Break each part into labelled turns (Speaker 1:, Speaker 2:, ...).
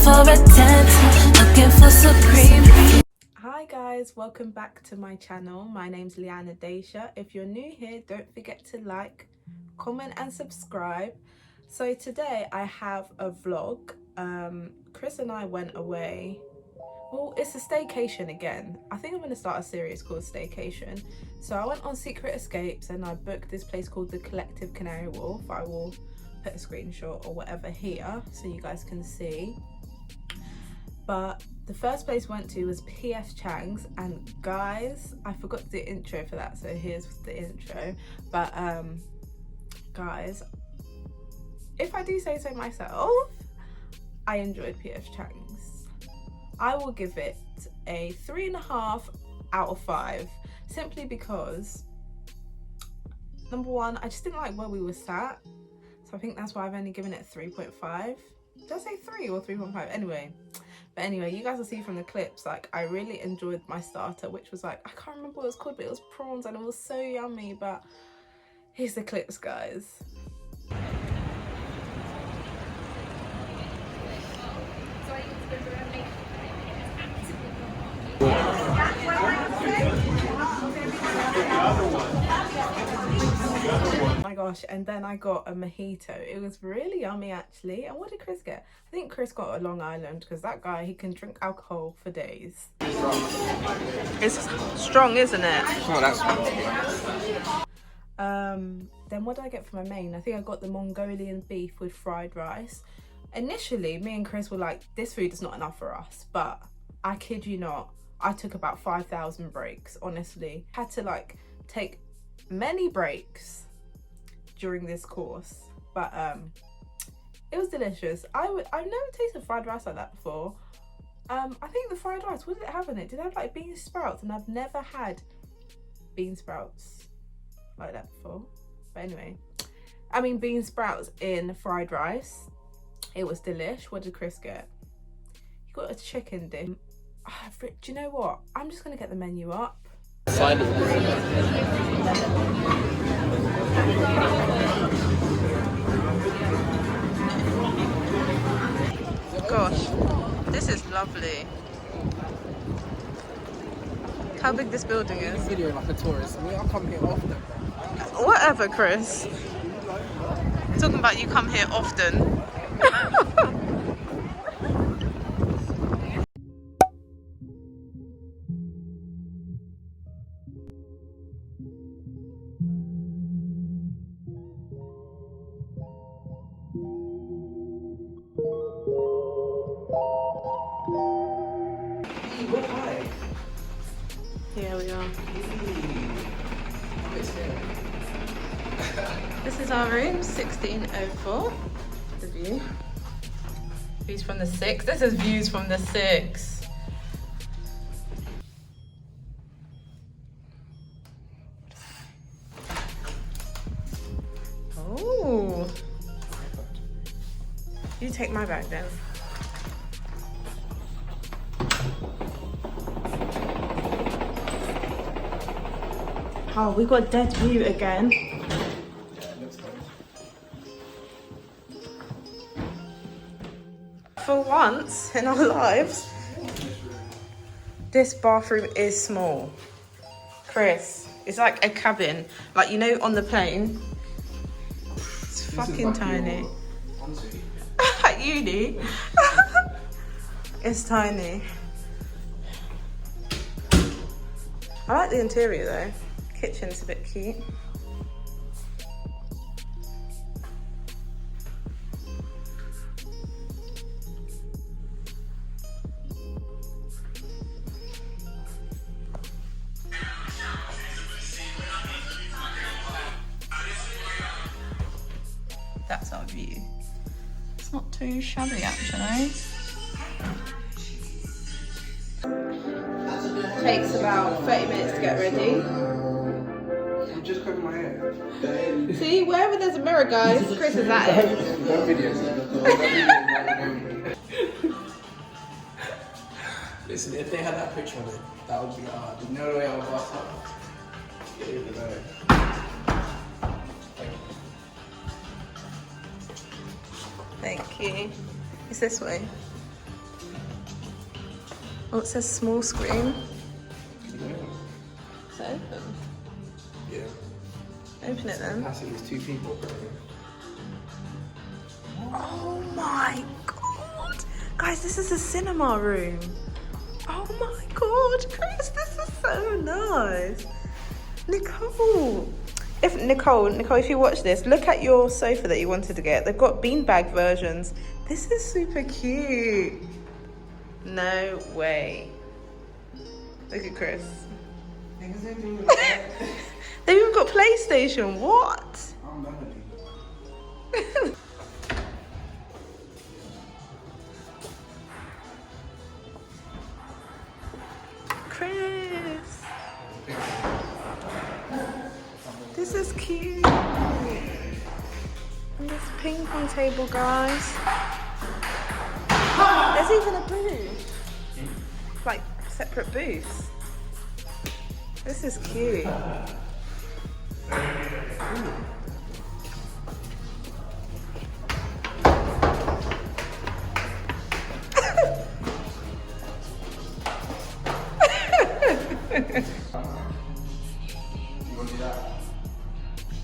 Speaker 1: for a 10, looking for supreme.
Speaker 2: Hi guys, welcome back to my channel. My name's Leanne Adasha. If you're new here, don't forget to like, comment and subscribe. So today I have a vlog. Chris and I went away. Well, it's a staycation again. I think I'm going to start a series called Staycation. So I went on Secret Escapes and I booked this place called the Collective Canary Wharf. I will put a screenshot or whatever here so you guys can see. But the first place we went to was PF Chang's, and guys, I forgot the intro for that, so here's the intro. But guys, if I do say so myself, I enjoyed PF Chang's. I will give it a 3.5 out of 5, simply because, number one, I just didn't like where we were sat, so I think that's why I've only given it 3.5. Did I say 3 or 3.5? Anyway, you guys will see from the clips, like, I really enjoyed my starter, which was like, I can't remember what it was called, but it was prawns and it was so yummy. But here's the clips, guys. Oh my gosh, and then I got a mojito. It was really yummy actually. And what did Chris get? I think Chris got a Long Island, because that guy, he can drink alcohol for days. It's strong, isn't it?
Speaker 3: Oh, that's
Speaker 2: Then what did I get for my main? I think I got the Mongolian beef with fried rice. Initially, me and Chris were like, this food is not enough for us, but I kid you not, I took about 5,000 breaks, honestly. Had to like take many breaks during this course, but it was delicious. I've never tasted fried rice like that before. I think the fried rice, what did it have in it? Did it have like bean sprouts? And I've never had bean sprouts like that before. But anyway, I mean bean sprouts in fried rice. It was delish. What did Chris get? He got a chicken dish. Do you know what? I'm just gonna get the menu up. Gosh, this is lovely. How big this building is.
Speaker 3: video like a tourist. I mean, I come here often.
Speaker 2: Whatever, Chris. Talking about you come here often. Here we are. This is our room, 1604. The view. Views from the 6. This is views from the 6. Oh. You take my bag then. Oh, we got dead view again. For once in our lives, this bathroom is small. Chris, it's like a cabin. Like, you know, on the plane. It's fucking tiny. At uni. It's tiny. I like the interior though. Kitchen's a bit cute. That's our view. It's not too shabby actually. Takes about 30 minutes to get ready.
Speaker 3: I'm just combing my hair.
Speaker 2: See, wherever there's a mirror, guys, Chris is at it.
Speaker 3: No videos. Listen, if they had that picture of it, that would be hard. There's no way I would bust up.
Speaker 2: Thank you. It's this way. Oh, it says small screen.
Speaker 3: Yeah.
Speaker 2: Is it open?
Speaker 3: Yeah.
Speaker 2: Open it then.
Speaker 3: Capacity is 2 people.
Speaker 2: Oh my god! Guys, this is a cinema room. Oh my god, Chris, this is so nice. Nicole, if you watch this, look at your sofa that you wanted to get. They've got beanbag versions. This is super cute. No way. Look at Chris. They've even got PlayStation. What?
Speaker 3: I'm not
Speaker 2: Chris. This is cute. And this ping pong table, guys. There's even a booth. Like separate booths. This is cute.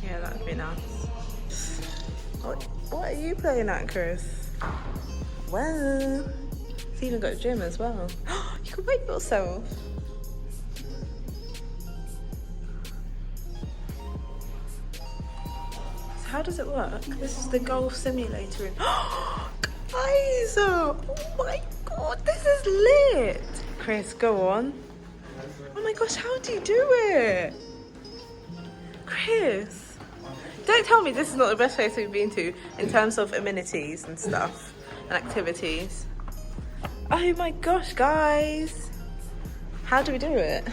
Speaker 2: Yeah, that'd be nice. What are you playing at, Chris? Well, it's even got a gym as well. You can weight yourself. So how does it work? This is the golf simulator room. Guys, oh my god, this is lit. Chris, go on. Oh my gosh, how do you do it? Chris, don't tell me this is not the best place we've been to in terms of amenities and stuff and activities. Oh my gosh, guys. How do we do it?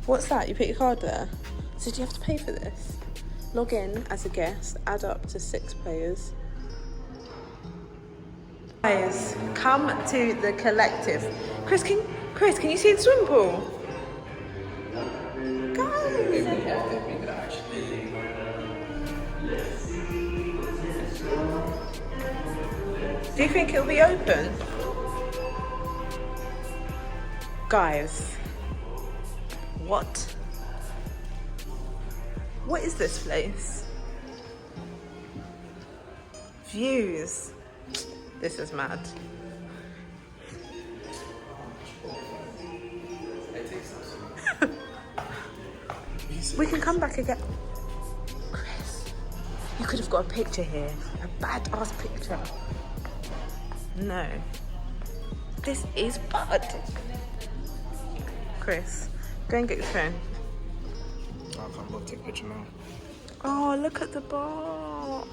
Speaker 2: What's that? You put your card there? So do you have to pay for this? Log in as a guest, add up to 6 players. Guys, come to the collective. Chris, can you see the swimming pool? Guys!
Speaker 3: we could actually.
Speaker 2: Do you think it'll be open? Guys, what? What is this place? Views. This is mad. We can come back again. Chris, you could have got a picture here. A badass picture. No. This is bad. Chris, go and get your phone.
Speaker 3: I can't bother to take a picture now.
Speaker 2: Oh, look at the bar.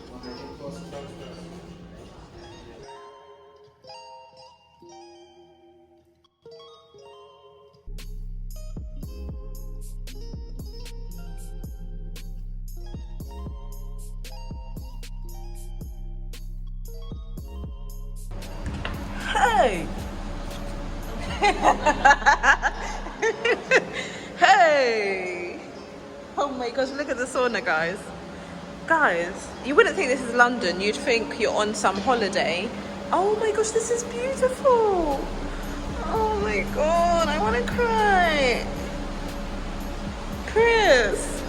Speaker 2: Hey! Hey! Oh my gosh, look at the sauna, guys. Guys, you wouldn't think this is London. You'd think you're on some holiday. Oh my gosh, this is beautiful. Oh my god, I want to cry. Chris,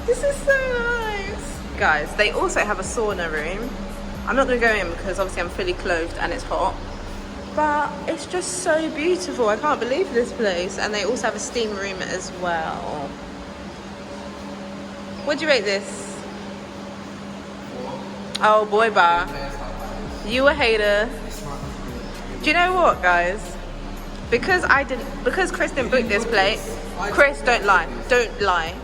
Speaker 2: this is so nice. Guys, they also have a sauna room. I'm not going to go in because obviously I'm fully clothed and it's hot. But it's just so beautiful. I can't believe this place. And they also have a steam room as well. Would you rate this? Oh, boy bar. You a hater. Do you know what, guys? Because Chris didn't book this place. Chris, don't lie. Don't lie.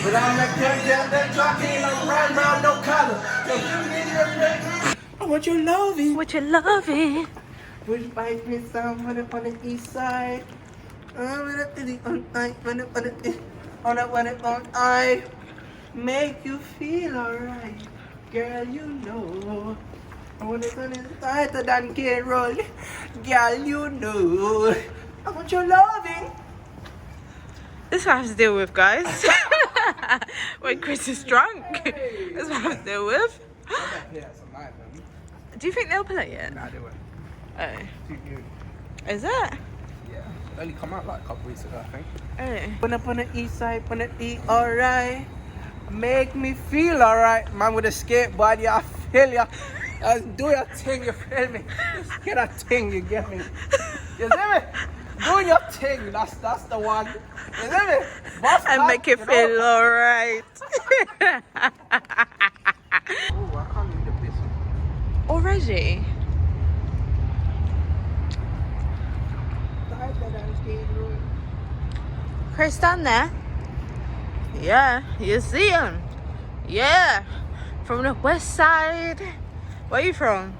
Speaker 3: But I'm the girl that jockey, I'm right round, no collar. I want your loving.
Speaker 2: What you loving?
Speaker 3: Push bike me some on the east side. On I make you feel alright, girl. You know I want it on inside the damn can roll, girl. You know I want your loving.
Speaker 2: This is what I have to deal with, guys. When Chris is drunk. This is what I have to deal with. Do you think they'll play it?
Speaker 3: Nah, they won't.
Speaker 2: Oh.
Speaker 3: Too new.
Speaker 2: Is it?
Speaker 3: Yeah, only come out like a couple weeks ago, I think.
Speaker 2: Oh.
Speaker 3: Put up on the east side, on the east, alright. Make me feel alright, man. With a skateboard, yeah, I feel ya. Do your thing, you feel me? Just get a thing, you get me? You see me? Do your thing, that's the one. You see me? Boss
Speaker 2: And
Speaker 3: man,
Speaker 2: make it
Speaker 3: you
Speaker 2: feel
Speaker 3: know?
Speaker 2: alright.
Speaker 3: Oh, I can't leave the piss.
Speaker 2: Already? Chris, stand there. Yeah, you see him. Yeah, from the west side. Where you from?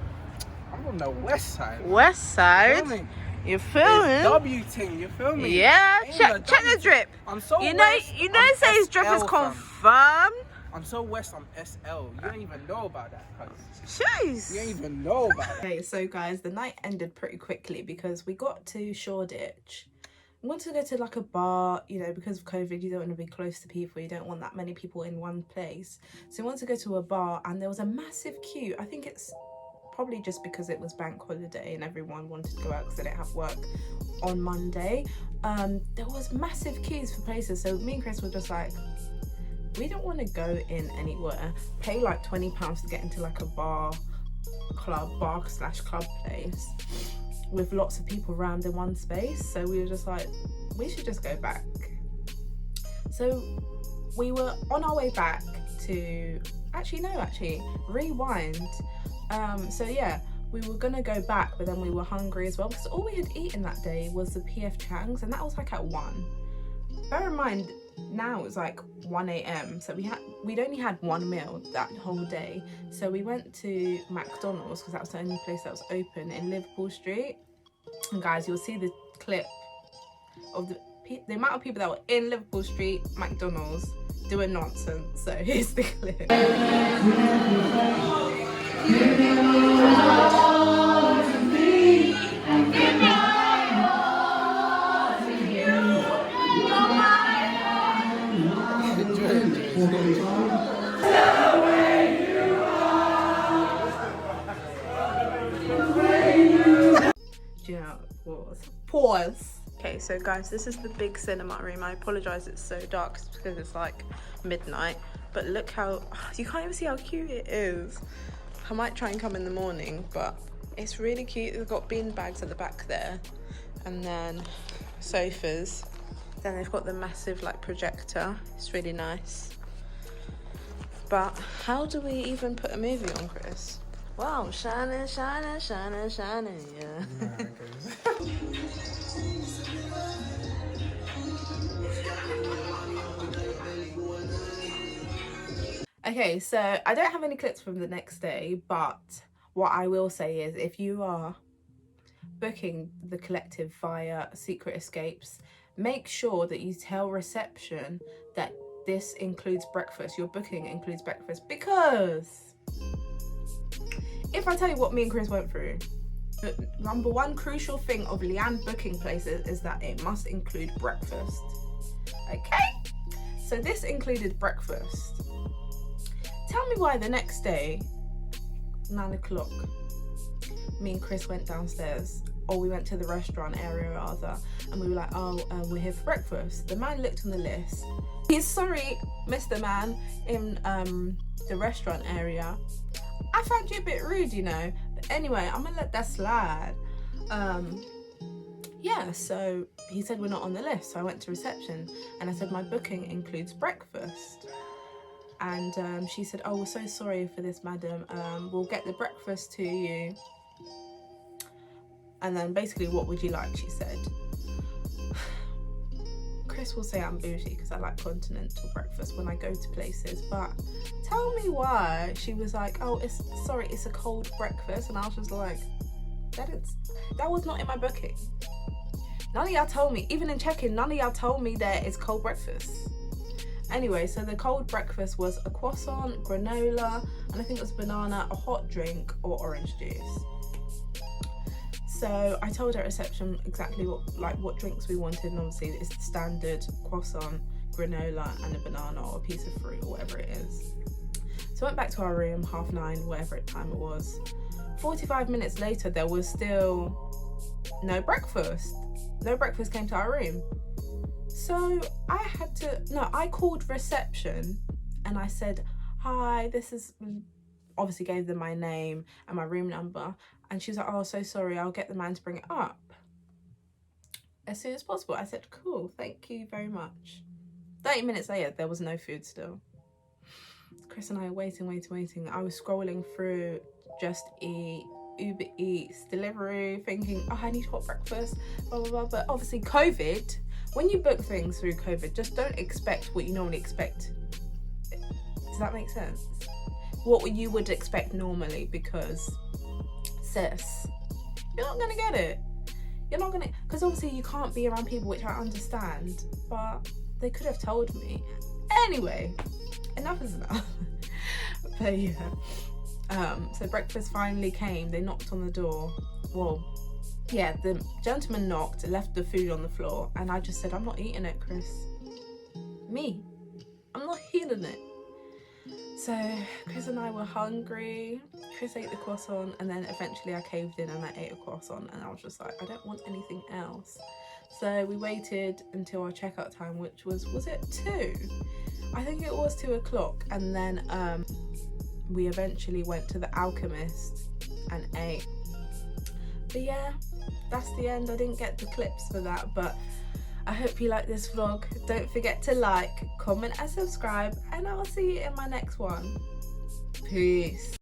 Speaker 3: I'm from the west side.
Speaker 2: West side.
Speaker 3: Feel me?
Speaker 2: You feel
Speaker 3: It's
Speaker 2: me?
Speaker 3: W thing, you feel me?
Speaker 2: Yeah,
Speaker 3: Ain't
Speaker 2: check
Speaker 3: the
Speaker 2: the
Speaker 3: W
Speaker 2: drip.
Speaker 3: I'm so
Speaker 2: You know
Speaker 3: west,
Speaker 2: it
Speaker 3: I'm
Speaker 2: says drip is
Speaker 3: SL, fam.
Speaker 2: confirmed.
Speaker 3: I'm so west, I'm SL. You don't even know about that, cuz.
Speaker 2: Jeez.
Speaker 3: You don't even know about that.
Speaker 2: Okay, so guys, the night ended pretty quickly because we got to Shoreditch. We wanted to go to like a bar, you know, because of COVID, you don't want to be close to people. You don't want that many people in one place. So we wanted to go to a bar and there was a massive queue. I think it's probably just because it was bank holiday and everyone wanted to go out because they didn't have work on Monday. There was massive queues for places. So me and Chris were just like, we don't want to go in anywhere, pay like £20 to get into like a bar slash club place with lots of people around in one space. So we were just like, we should just go back. So we were on our way back to, rewind. So yeah, we were gonna go back, but then we were hungry as well because all we had eaten that day was the PF Chang's, and that was like at 1. Bear in mind, now it's like 1 a.m. so we'd only had one meal that whole day. So we went to McDonald's because that was the only place that was open in Liverpool Street. And guys, you'll see the clip of the amount of people that were in Liverpool Street McDonald's doing nonsense. So here's the clip. Do you know what was? Pause. Okay, so guys, this is the big cinema room. I apologise it's so dark because it's like midnight, but look how, you can't even see how cute it is. I might try and come in the morning, but it's really cute. They've got bean bags at the back there, and then sofas. Then they've got the massive like projector. It's really nice. But how do we even put a movie on, Chris? Wow, shining, shining, shining, shining, yeah. Okay, so I don't have any clips from the next day, but what I will say is if you are booking the collective via Secret Escapes, make sure that you tell reception that this includes breakfast. Your booking includes breakfast, because if I tell you what me and Chris went through, the number one crucial thing of Leanne booking places is that it must include breakfast. Okay? So this included breakfast. Tell me why the next day, 9 o'clock, me and Chris went downstairs, or we went to the restaurant area rather, and we were like, we're here for breakfast. The man looked on the list. He's sorry, Mr. Man, in the restaurant area. I found you a bit rude, you know. But anyway, I'm gonna let that slide. Yeah, so he said we're not on the list. So I went to reception and I said my booking includes breakfast. And she said, oh, we're so sorry for this, madam. We'll get the breakfast to you. And then basically, what would you like, she said. Chris will say I'm bougie because I like continental breakfast when I go to places, but tell me why she was like, oh, it's a cold breakfast, and I was just like, that was not in my booking. None of y'all told me, even in check-in, none of y'all told me that it's cold breakfast. Anyway, so the cold breakfast was a croissant, granola, and I think it was banana, a hot drink, or orange juice. So I told her at reception exactly what drinks we wanted, and obviously it's the standard croissant, granola, and a banana or a piece of fruit or whatever it is. So I went back to our room, 9:30, whatever time it was. 45 minutes later, there was still no breakfast. No breakfast came to our room. So I called reception and I said, hi, obviously gave them my name and my room number, and she was like, oh, so sorry, I'll get the man to bring it up as soon as possible. I said, cool, thank you very much. 30 minutes later, there was no food still. Chris and I were waiting. I was scrolling through Just Eat, Uber Eats, delivery, thinking, oh, I need hot breakfast, blah blah blah. But obviously COVID, when you book things through COVID, just don't expect what you normally expect. Does that make sense? What you would expect normally, because sis, you're not gonna get it. You're not gonna, because obviously you can't be around people, which I understand, but they could have told me. Anyway, enough is enough. But yeah, so breakfast finally came. They knocked on the door. Well, yeah, the gentleman knocked, left the food on the floor, and I just said, I'm not eating it, Chris. I'm not eating it. So Chris and I were hungry. Chris ate the croissant, and then eventually I caved in and I ate a croissant, and I was just like, I don't want anything else. So we waited until our checkout time, which was it 2? I think it was 2 o'clock, and then we eventually went to the Alchemist and ate. But yeah, that's the end. I didn't get the clips for that, but I hope you like this vlog. Don't forget to like, comment and subscribe, and I'll see you in my next one. Peace.